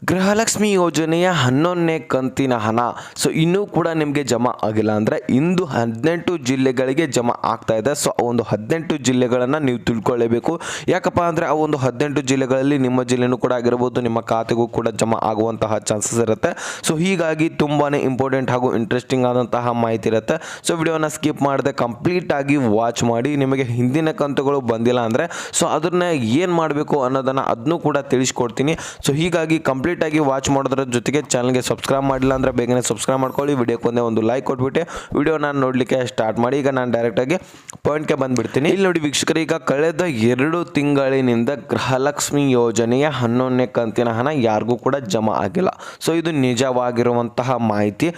ಗೃಹಲಕ್ಷ್ಮಿ ಯೋಜನೆಯ 11ನೇ ಕಂತಿನ ಹಣ ಇನ್ನೂ ಕೂಡ ನಿಮಗೆ ಜಮಾ ಆಗಿಲ್ಲ ಅಂದರೆ ಇಂದು 18 ಜಿಲ್ಲೆಗಳಿಗೆ ಜಮಾ ಆಗ್ತಾ ಇದೆ. ಒಂದು 18 ಜಿಲ್ಲೆಗಳನ್ನು ನೀವು ತಿಳ್ಕೊಳ್ಳೇಬೇಕು. ಯಾಕಪ್ಪ ಅಂದರೆ ಆ ಒಂದು 18 ಜಿಲ್ಲೆಗಳಲ್ಲಿ ನಿಮ್ಮ ಜಿಲ್ಲೆನೂ ಕೂಡ ಆಗಿರ್ಬೋದು, ನಿಮ್ಮ ಖಾತೆಗೂ ಕೂಡ ಜಮಾ ಆಗುವಂತಹ ಚಾನ್ಸಸ್ ಇರುತ್ತೆ. ಹೀಗಾಗಿ ತುಂಬಾ ಇಂಪಾರ್ಟೆಂಟ್ ಹಾಗೂ ಇಂಟ್ರೆಸ್ಟಿಂಗ್ ಆದಂತಹ ಮಾಹಿತಿ ಇರುತ್ತೆ. ವಿಡಿಯೋನ ಸ್ಕಿಪ್ ಮಾಡದೆ ಕಂಪ್ಲೀಟ್ ಆಗಿ ವಾಚ್ ಮಾಡಿ. ನಿಮಗೆ ಹಿಂದಿನ ಕಂತುಗಳು ಬಂದಿಲ್ಲ ಅಂದರೆ ಅದನ್ನ ಏನು ಮಾಡಬೇಕು ಅನ್ನೋದನ್ನು ಅದನ್ನು ಕೂಡ ತಿಳಿಸ್ಕೊಡ್ತೀನಿ. ಹೀಗಾಗಿ ಕಂಪ್ಲೀಟ್ ಆಗಿ ವಾಚ್ ಮಾಡೋದ್ರ ಜೊತೆಗೆ ಚಾನಲ್ಗೆ ಸಬ್ಸ್ಕ್ರೈಬ್ ಮಾಡಿಲ್ಲ ಅಂದರೆ ಬೇಗನೆ ಸಬ್ಸ್ಕ್ರೈಬ್ ಮಾಡ್ಕೊಳ್ಳಿ. ವಿಡಿಯೋಕ್ಕೆ ಒಂದು ಲೈಕ್ ಕೊಟ್ಬಿಟ್ಟು ವಿಡಿಯೋನ ನೋಡಲಿಕ್ಕೆ ಸ್ಟಾರ್ಟ್ ಮಾಡಿ. ಈಗ ನಾನು ಡೈರೆಕ್ಟಾಗಿ ಪಾಯಿಂಟ್ಗೆ ಬಂದುಬಿಡ್ತೀನಿ. ಇಲ್ಲಿ ನೋಡಿ ವೀಕ್ಷಕರು, ಈಗ ಕಳೆದ 2 ತಿಂಗಳಿನಿಂದ ಗೃಹಲಕ್ಷ್ಮಿ ಯೋಜನೆಯ 11ನೇ ಕಂತಿನ ಹಣ ಯಾರಿಗೂ ಕೂಡ ಜಮಾ ಆಗಿಲ್ಲ. ಇದು ನಿಜವಾಗಿರುವಂತಹ ಮಾಹಿತಿ.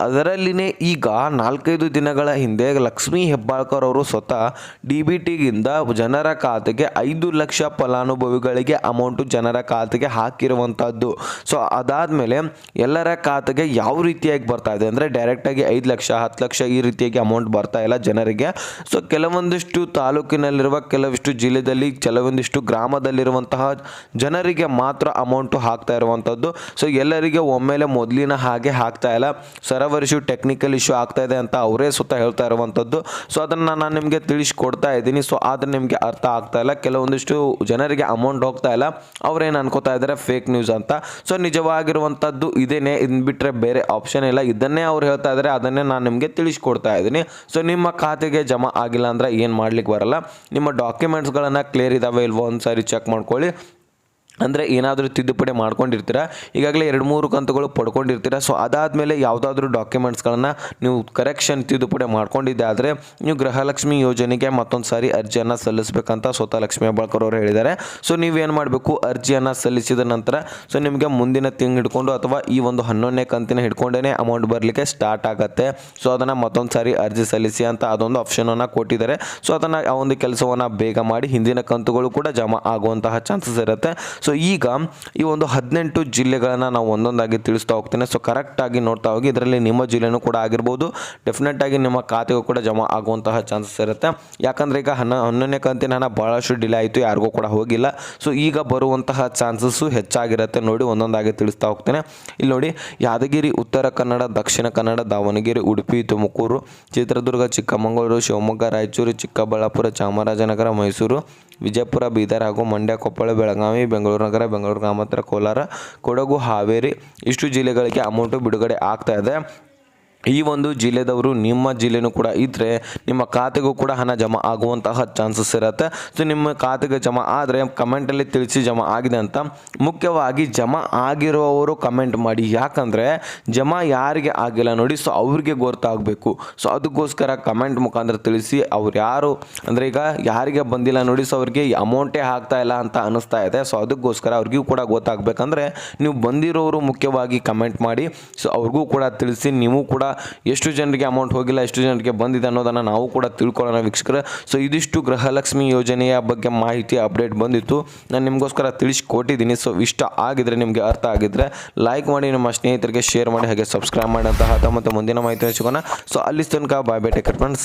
ಅದರಲ್ಲಿನೇ ಈಗ 4-5 ದಿನಗಳ ಹಿಂದೆ ಲಕ್ಷ್ಮೀ ಹೆಬ್ಬಾಳ್ಕರ್ ಅವರು ಸ್ವತಃ DBTಗಿಂದ ಜನರ ಖಾತೆಗೆ 5 ಲಕ್ಷ ಫಲಾನುಭವಿಗಳಿಗೆ ಅಮೌಂಟು ಜನರ ಖಾತೆಗೆ ಹಾಕಿರುವಂಥದ್ದು. ಅದಾದಮೇಲೆ ಎಲ್ಲರ ಖಾತೆಗೆ ಯಾವ ರೀತಿಯಾಗಿ ಬರ್ತಾ ಇದೆ ಅಂದರೆ ಡೈರೆಕ್ಟಾಗಿ 5 ಲಕ್ಷ 10 ಲಕ್ಷ ಈ ರೀತಿಯಾಗಿ ಅಮೌಂಟ್ ಬರ್ತಾ ಇಲ್ಲ ಜನರಿಗೆ. ಕೆಲವೊಂದಿಷ್ಟು ತಾಲೂಕಿನಲ್ಲಿರುವ, ಕೆಲವಿಷ್ಟು ಜಿಲ್ಲೆಯಲ್ಲಿ, ಕೆಲವೊಂದಿಷ್ಟು ಗ್ರಾಮದಲ್ಲಿರುವಂತಹ ಜನರಿಗೆ ಮಾತ್ರ ಅಮೌಂಟು ಹಾಕ್ತಾ ಇರುವಂಥದ್ದು. ಎಲ್ಲರಿಗೆ ಒಮ್ಮೆಲೆ ಮೊದಲಿನ ಹಾಗೆ ಹಾಕ್ತಾ ಇಲ್ಲ. ಸರ್ವರ್ ಇಶ್ಯೂ, ಟೆಕ್ನಿಕಲ್ ಇಶ್ಯೂ ಆಗ್ತಾ ಇದೆ ಅಂತ ಅವರೇ ಸ್ವತಃ ಹೇಳ್ತಾ ಇರುವಂಥದ್ದು. ಅದನ್ನು ನಾನು ನಿಮಗೆ ತಿಳಿಸ್ಕೊಡ್ತಾ ಇದ್ದೀನಿ. ಆದರೆ ನಿಮಗೆ ಅರ್ಥ ಆಗ್ತಾ ಇಲ್ಲ. ಕೆಲವೊಂದಿಷ್ಟು ಜನರಿಗೆ ಅಮೌಂಟ್ ಹೋಗ್ತಾ ಇಲ್ಲ, ಅವ್ರೇನು ಅನ್ಕೋತಾ ಇದ್ದಾರೆ ಫೇಕ್ ನ್ಯೂಸ್ ಅಂತ. ನಿಜವಾಗಿರುವಂಥದ್ದು ಇದೇನೆ, ಇದನ್ನ ಬಿಟ್ಟರೆ ಬೇರೆ ಆಪ್ಷನ್ ಇಲ್ಲ. ಇದನ್ನೇ ಅವ್ರು ಹೇಳ್ತಾ ಇದ್ದಾರೆ, ಅದನ್ನೇ ನಾನು ನಿಮಗೆ ತಿಳಿಸ್ಕೊಡ್ತಾ ಇದ್ದೀನಿ. ನಿಮ್ಮ ಖಾತೆಗೆ ಜಮಾ ಆಗಿಲ್ಲ ಅಂದರೆ ಏನು ಮಾಡ್ಲಿಕ್ಕೆ ಬರಲ್ಲ. ನಿಮ್ಮ ಡಾಕ್ಯುಮೆಂಟ್ಸ್ಗಳನ್ನು ಕ್ಲಿಯರ್ ಇದಾವೆ ಇಲ್ವೋ ಒಂದು ಸಾರಿ ಚೆಕ್ ಮಾಡ್ಕೊಳ್ಳಿ. ಅಂದರೆ ಏನಾದರೂ ತಿದ್ದುಪಡಿ ಮಾಡ್ಕೊಂಡಿರ್ತೀರ, ಈಗಾಗಲೇ 2-3 ಕಂತುಗಳು ಪಡ್ಕೊಂಡಿರ್ತೀರ. ಅದಾದಮೇಲೆ ಯಾವುದಾದ್ರೂ ಡಾಕ್ಯುಮೆಂಟ್ಸ್ಗಳನ್ನು ನೀವು ಕರೆಕ್ಷನ್ ತಿದ್ದುಪಡಿ ಮಾಡ್ಕೊಂಡಿದ್ದೆ ಆದರೆ ನೀವು ಗೃಹಲಕ್ಷ್ಮಿ ಯೋಜನೆಗೆ ಮತ್ತೊಂದು ಸಾರಿ ಅರ್ಜಿಯನ್ನು ಸಲ್ಲಿಸಬೇಕಂತ ಸ್ವತಃ ಲಕ್ಷ್ಮೀ ಹೆಬ್ಬಾಳ್ಕರ್ ಅವರು ಹೇಳಿದ್ದಾರೆ. ನೀವೇನು ಮಾಡಬೇಕು, ಅರ್ಜಿಯನ್ನು ಸಲ್ಲಿಸಿದ ನಂತರ ನಿಮಗೆ ಮುಂದಿನ ತಿಂಗಳು ಹಿಡ್ಕೊಂಡು ಅಥವಾ ಈ ಒಂದು 11ನೇ ಕಂತಿನ ಹಿಡ್ಕೊಂಡೇ ಅಮೌಂಟ್ ಬರಲಿಕ್ಕೆ ಸ್ಟಾರ್ಟ್ ಆಗುತ್ತೆ. ಅದನ್ನು ಮತ್ತೊಂದು ಸಾರಿ ಅರ್ಜಿ ಸಲ್ಲಿಸಿ ಅಂತ ಅದೊಂದು ಆಪ್ಷನನ್ನು ಕೊಟ್ಟಿದ್ದಾರೆ. ಅದನ್ನು ಆ ಒಂದು ಕೆಲಸವನ್ನು ಬೇಗ ಮಾಡಿ ಹಿಂದಿನ ಕಂತುಗಳು ಕೂಡ ಜಮಾ ಆಗುವಂತಹ ಚಾನ್ಸಸ್ ಇರುತ್ತೆ. ಈಗ ಈ ಒಂದು 18 ಜಿಲ್ಲೆಗಳನ್ನು ನಾವು ಒಂದೊಂದಾಗಿ ತಿಳಿಸ್ತಾ ಹೋಗ್ತೇನೆ. ಕರೆಕ್ಟಾಗಿ ನೋಡ್ತಾ ಹೋಗಿ. ಇದರಲ್ಲಿ ನಿಮ್ಮ ಜಿಲ್ಲೆನೂ ಕೂಡ ಆಗಿರ್ಬೋದು. ಡೆಫಿನೆಟ್ ಆಗಿ ನಿಮ್ಮ ಖಾತೆಗೂ ಕೂಡ ಜಮಾ ಆಗುವಂತಹ ಚಾನ್ಸಸ್ ಇರುತ್ತೆ. ಯಾಕಂದರೆ ಈಗ 11ನೇ ಕಂತಿನ ಹಣ ಭಾಳಷ್ಟು ಡಿಲೇ ಆಯಿತು, ಯಾರಿಗೂ ಕೂಡ ಹೋಗಿಲ್ಲ. ಈಗ ಬರುವಂತಹ ಚಾನ್ಸಸ್ಸು ಹೆಚ್ಚಾಗಿರುತ್ತೆ. ನೋಡಿ ಒಂದೊಂದಾಗಿ ತಿಳಿಸ್ತಾ ಹೋಗ್ತೇನೆ. ಇಲ್ಲಿ ನೋಡಿ, ಯಾದಗಿರಿ, ಉತ್ತರ ಕನ್ನಡ, ದಕ್ಷಿಣ ಕನ್ನಡ, ದಾವಣಗೆರೆ, ಉಡುಪಿ, ತುಮಕೂರು, ಚಿತ್ರದುರ್ಗ, ಚಿಕ್ಕಮಗಳೂರು, ಶಿವಮೊಗ್ಗ, ರಾಯಚೂರು, ಚಿಕ್ಕಬಳ್ಳಾಪುರ, ಚಾಮರಾಜನಗರ, ಮೈಸೂರು, ವಿಜಯಪುರ, ಬೀದರ್ ಹಾಗೂ ಮಂಡ್ಯ, ಕೊಪ್ಪಳ, ಬೆಳಗಾವಿ, ಬೆಂಗಳೂರು ನಗರ, ಬೆಂಗಳೂರು ಗ್ರಾಮಾಂತರ, ಕೋಲಾರ, ಕೊಡಗು, ಹಾವೇರಿ ಇಷ್ಟು ಜಿಲ್ಲೆಗಳಿಗೆ ಅಮೌಂಟು ಬಿಡುಗಡೆ ಆಗ್ತಾ ಇದೆ. ಈ ಒಂದು ಜಿಲ್ಲೆದವರು ನಿಮ್ಮ ಜಿಲ್ಲೆನೂ ಕೂಡ ಇದ್ದರೆ ನಿಮ್ಮ ಖಾತೆಗೂ ಕೂಡ ಹಣ ಜಮಾ ಆಗುವಂತಹ ಚಾನ್ಸಸ್ ಇರುತ್ತೆ. ನಿಮ್ಮ ಖಾತೆಗೆ ಜಮಾ ಆದರೆ ಕಮೆಂಟಲ್ಲಿ ತಿಳಿಸಿ ಜಮಾ ಆಗಿದೆ ಅಂತ. ಮುಖ್ಯವಾಗಿ ಜಮಾ ಆಗಿರುವವರು ಕಮೆಂಟ್ ಮಾಡಿ. ಯಾಕಂದರೆ ಜಮಾ ಯಾರಿಗೆ ಆಗಿಲ್ಲ ನೋಡಿ, ಅವ್ರಿಗೆ ಗೊತ್ತಾಗಬೇಕು. ಅದಕ್ಕೋಸ್ಕರ ಕಮೆಂಟ್ ಮುಖಾಂತರ ತಿಳಿಸಿ. ಅವ್ರು ಯಾರು ಅಂದರೆ ಈಗ ಯಾರಿಗೆ ಬಂದಿಲ್ಲ ನೋಡಿ, ಅವ್ರಿಗೆ ಅಮೌಂಟೇ ಆಗ್ತಾ ಇಲ್ಲ ಅಂತ ಅನ್ನಿಸ್ತಾ ಇದೆ. ಅದಕ್ಕೋಸ್ಕರ ಅವ್ರಿಗೂ ಕೂಡ ಗೊತ್ತಾಗಬೇಕಂದ್ರೆ ನೀವು ಬಂದಿರೋರು ಮುಖ್ಯವಾಗಿ ಕಮೆಂಟ್ ಮಾಡಿ. ಅವ್ರಿಗೂ ಕೂಡ ತಿಳಿಸಿ. ನೀವು ಕೂಡ ಎಷ್ಟು ಜನರಿಗೆ ಅಮೌಂಟ್ ಹೋಗಿಲ್ಲ, ಎಷ್ಟು ಜನರಿಗೆ ಬಂದಿದೆ ಅನ್ನೋದನ್ನು ನಾವು ಕೂಡ ತಿಳ್ಕೊಳ್ಳೋಣ ವೀಕ್ಷಕರೇ. ಇದಿಷ್ಟು ಗೃಹಲಕ್ಷ್ಮಿ ಯೋಜನೆಯ ಬಗ್ಗೆ ಮಾಹಿತಿ ಅಪ್ಡೇಟ್ ಬಂದಿತ್ತು, ನಾನು ನಿಮಗೋಸ್ಕರ ತಿಳಿಸ್ಕೊಟ್ಟಿದ್ದೀನಿ. ಇಷ್ಟ ಆಗಿದ್ರೆ, ನಿಮಗೆ ಅರ್ಥ ಆಗಿದ್ರೆ ಲೈಕ್ ಮಾಡಿ, ನಿಮ್ಮ ಸ್ನೇಹಿತರಿಗೆ ಶೇರ್ ಮಾಡಿ, ಹಾಗೆ ಸಬ್ಸ್ಕ್ರೈಬ್ ಮಾಡಿ ಅಂತ ಮತ್ತು ಮುಂದಿನ ಮಾಹಿತಿ ಸಿಗೋಣ. ಅಲ್ಲಿ ತನಕ bye bye, take care friends.